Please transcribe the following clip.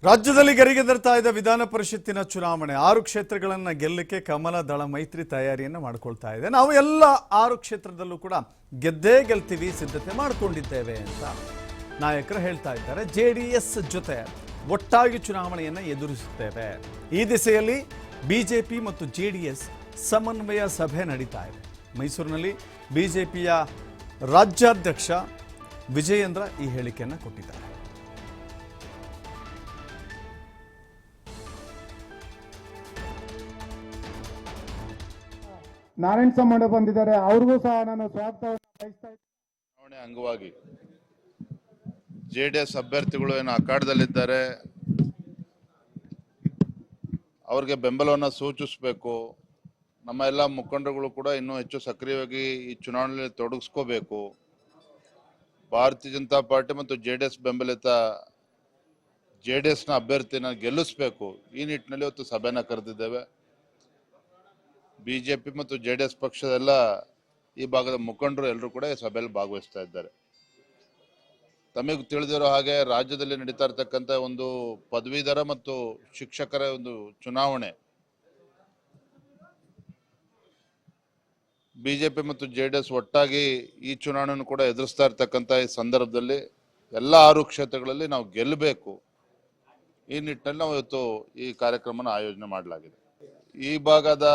ರಾಜ್ಯದಲ್ಲಿ ಗರಿಗೆದರ್ತಾ ಇದ್ದ ವಿಧಾನ ಪರಿಷತ್ತಿನ ಚುನಾವಣೆ 6 ಕ್ಷೇತ್ರಗಳನ್ನು ಗೆಲ್ಲಕ್ಕೆ ಕಮಲ ದಳ ಮೈತ್ರಿ ತಯಾರಿಯನ್ನು ಮಾಡಿಕೊಳ್ತಾ ಇದೆ. ನಾವು ಎಲ್ಲ 6 ಕ್ಷೇತ್ರದಲ್ಲೂ ಕೂಡ ಗೆದ್ದೇ ಗೆಲ್ತೀವಿ, ಸಿದ್ಧತೆ ಮಾಡಿಕೊಂಡಿದ್ದೇವೆ ಅಂತ ನಾಯಕರು ಹೇಳ್ತಾ ಇದ್ದಾರೆ. ಜೆಡಿಎಸ್ ಜೊತೆ ಒಟ್ಟಾಗಿ ಚುನಾವಣೆಯನ್ನು ಎದುರಿಸುತ್ತೇವೆ. ಈ ದಿಸೆಯಲ್ಲಿ ಬಿಜೆಪಿ ಮತ್ತು ಜೆಡಿಎಸ್ ಸಮನ್ವಯ ಸಭೆ ನಡೀತಾ ಇದೆ. ಮೈಸೂರಿನಲ್ಲಿ ಬಿಜೆಪಿಯ ರಾಜ್ಯಾಧ್ಯಕ್ಷ ವಿಜಯೇಂದ್ರ ಈ ಹೇಳಿಕೆಯನ್ನು ಕೊಟ್ಟಿದ್ದಾರೆ. ನಾರಾಯಣ ಸ್ವಾಮಿ ಬಂದಿದ್ದಾರೆ, ಅವ್ರಿಗೂ ಸಹ ನಾನು ಸ್ವಾಗತವನ್ನು ಬಯಸ್ತಾ ಇದ್ದೀನಿ. ಚುನಾವಣೆ ಅಂಗವಾಗಿ ಜೆಡಿಎಸ್ ಅಭ್ಯರ್ಥಿಗಳು ಏನು ಅಖಾಡದಲ್ಲಿದ್ದಾರೆ, ಅವ್ರಿಗೆ ಬೆಂಬಲವನ್ನು ಸೂಚಿಸಬೇಕು. ನಮ್ಮ ಎಲ್ಲ ಮುಖಂಡರುಗಳು ಕೂಡ ಇನ್ನೂ ಹೆಚ್ಚು ಸಕ್ರಿಯವಾಗಿ ಈ ಚುನಾವಣೆಯಲ್ಲಿ ತೊಡಗಿಸ್ಕೋಬೇಕು. ಭಾರತೀಯ ಜನತಾ ಪಾರ್ಟಿ ಮತ್ತು ಜೆಡಿಎಸ್ ಬೆಂಬಲಿತ ಜೆಡಿಎಸ್ನ ಅಭ್ಯರ್ಥಿನ ಗೆಲ್ಲಿಸಬೇಕು. ಈ ನಿಟ್ಟಿನಲ್ಲಿ ಇವತ್ತು ಸಭೆಯನ್ನು ಕರೆದಿದ್ದೇವೆ. ಬಿಜೆಪಿ ಮತ್ತು ಜೆಡಿಎಸ್ ಪಕ್ಷದೆಲ್ಲ ಈ ಭಾಗದ ಮುಖಂಡರು ಎಲ್ಲರೂ ಕೂಡ ಈ ಸಭೆಯಲ್ಲಿ ಭಾಗವಹಿಸ್ತಾ ಇದ್ದಾರೆ. ತಮಗೆ ತಿಳಿದಿರೋ ಹಾಗೆ ರಾಜ್ಯದಲ್ಲಿ ನಡೀತಾ ಇರತಕ್ಕಂಥ ಒಂದು ಪದವೀಧರ ಮತ್ತು ಶಿಕ್ಷಕರ ಒಂದು ಚುನಾವಣೆ ಬಿಜೆಪಿ ಮತ್ತು ಜೆಡಿಎಸ್ ಒಟ್ಟಾಗಿ ಈ ಚುನಾವಣೆಯನ್ನು ಕೂಡ ಎದುರಿಸ್ತಾ ಇರ್ತಕ್ಕಂಥ ಈ ಸಂದರ್ಭದಲ್ಲಿ ಎಲ್ಲ 6 ಕ್ಷೇತ್ರಗಳಲ್ಲಿ ನಾವು ಗೆಲ್ಲಬೇಕು. ಈ ನಿಟ್ಟಿನಲ್ಲಿ ನಾವು ಇವತ್ತು ಈ ಕಾರ್ಯಕ್ರಮನ ಆಯೋಜನೆ ಮಾಡಲಾಗಿದೆ. ಈ ಭಾಗದ